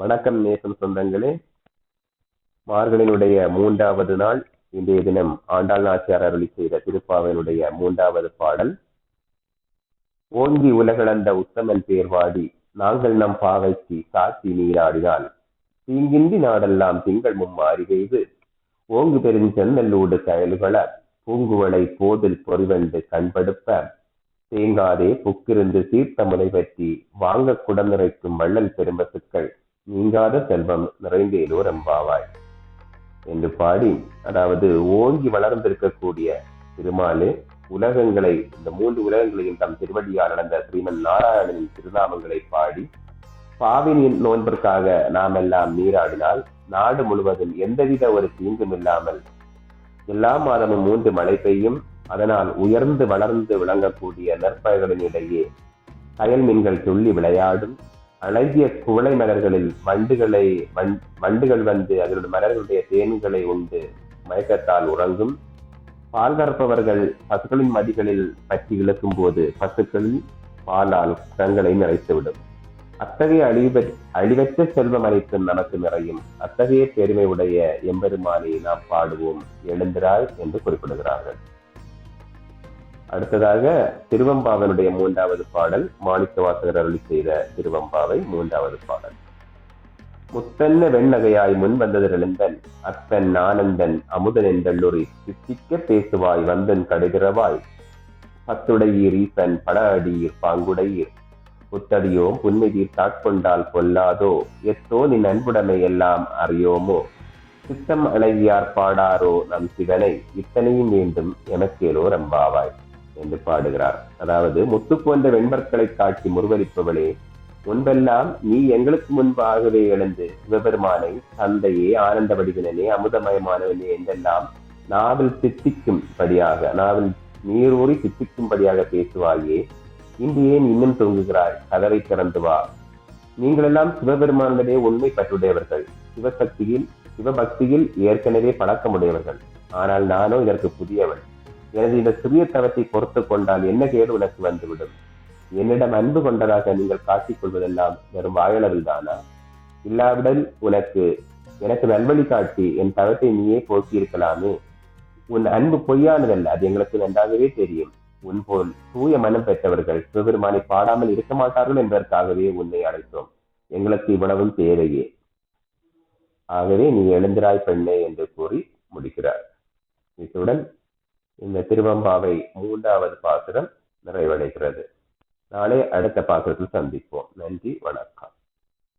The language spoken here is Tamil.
வணக்கம் நேசம் சொந்தங்களே. மார்கழியினுடைய 3வது நாள் இன்றைய தினம் ஆண்டாள் நாச்சியார் அருளி செய்த திருப்பாவையினுடைய 3வது பாடல். ஓங்கி உலகளந்த உத்தமன் பேர்வாடி நாங்கள் நம் பாவைக்கு சாட்சி நீராடினால் தீங்கின்றி நாடெல்லாம் திங்கள் மும்மாறி பெய்து ஓங்கு பெருஞ்சென்னல்லூடு கயலுகள பூங்குவளை போதில் பொறிவென்று கண்படுப்ப தேங்காதே புக்கிருந்து சீர்த்த முனை பற்றி வாங்க குடநிறைக்கும் வள்ளல் பெரும்பசுக்கள் நீங்காத செல்வம் நிறைந்தேலோ ரம்பாவாய் என்று பாடி, அதாவது ஓங்கி வளர்ந்திருக்கக்கூடிய திருமாலு உலகங்களை, இந்த 3 உலகங்களையும் தம் திருவடியால் நடந்த ஸ்ரீமன் நாராயணனின் திருநாமங்களை பாடி பாவினின் நோன்பிற்காக நாம் எல்லாம் நீராடினால் நாடு முழுவதும் எந்தவித ஒரு தீங்கும் இல்லாமல் எல்லா மாதமும் 3 மழை பெய்யும். அதனால் உயர்ந்து வளர்ந்து விளங்கக்கூடிய நற்பயிர்களின் இடையே கயல் மீன்கள் துள்ளி விளையாடும். அழகிய குவளை மலர்களில் வண்டுகள் வந்து அதனுடைய மலர்களுடைய தேன்களை உண்டு மயக்கத்தால் உறங்கும். பால் கறப்பவர்கள் பசுக்களின் மடிகளில் பற்றி இழுக்கும் போது பசுக்களில் பாலால் கரங்களை நிறைத்துவிடும். அத்தகைய அழிவற்ற செல்வம் அனைத்தும் நமக்கு நிறையும். அத்தகைய பெருமை உடைய எம்பெருமானை நாம் பாடுவோம், எழுந்திராய் என்று குறிப்பிடுகிறார்கள். அடுத்ததாக திருவம்பாவனுடைய 3வது பாடல். மாணிக்கவாசகர் அருளி செய்த திருவம்பாவை 3வது பாடல். முத்தன்ன வெண்ணகையாய் முன் வந்ததிருந்தன் அத்தன் ஆனந்தன் அமுதன் என்றல்லூரி சித்திக்க பேசுவாய் வந்தன் கடுகிறவாய் பத்துடையீர் ஈசன் பட அடியீர் பாங்குடையீர் புத்தடியோம் புன்மைதீர் தாட்கொண்டால் கொல்லாதோ எத்தோ நின் அன்புடைமை எல்லாம் அறியோமோ சித்தம் அழகியார் பாடாரோ நம் சிவனை இத்தனையும் வேண்டும் எமக்கேலோ ரம்பாவாய் என்று பாடுகிறார். அதாவது, முத்து போன்ற வெண்பற்களை காட்சி முருவரிப்பவளே, முன்பெல்லாம் நீ எங்களுக்கு முன்பாகவே எழுந்து சிவபெருமானை தந்தையே, ஆனந்த வடிவினே, அமுதமயமானவனே என்றெல்லாம் நாவில் சித்திக்கும்படியாக, நாவில் நீரூறி சித்திக்கும்படியாக பேசுவாயே, இன்று ஏன் இன்னும் தூங்குகிறாய்? கதவை திறந்து வா. நீங்களெல்லாம் சிவபெருமானே உண்மை பற்றுடையவர்கள், சிவபக்தியில் ஏற்கனவே பழக்கமுடையவர்கள். ஆனால் நானோ இதற்கு புதியவன். எனது இந்த சிறிய தவத்தை பொறுத்து கொண்டால் என்ன கேடு உனக்கு வந்துவிடும்? என்னிடம் அன்பு கொண்டதாக நீங்கள் காட்டிக் கொள்வதெல்லாம் வெறும் வாயளவில் தானா? இல்லாவிடல் எனக்கு நல்வழி காட்டி என் தவத்தை நீயே போக்கி இருக்கலாமே. உன் அன்பு பொய்யானதல்ல, அது எங்களுக்கு நன்றாகவே தெரியும். உன் போல் தூய மனம் பெற்றவர்கள் சிவபெருமானை பாடாமல் இருக்க மாட்டார்கள் என்பதற்காகவே உன்னை அழைத்தோம். எங்களுக்கு இவ்வளவும் தேவையே. ஆகவே நீ எழுந்திராய் பெண்ணே என்று கூறி முடிக்கிறார். இத்துடன் இந்த திருவம்பாவை 3வது பாசுரம் நிறைவடைகிறது. நாளை அடுத்த பாசுரத்தில் சந்திப்போம். நன்றி, வணக்கம்.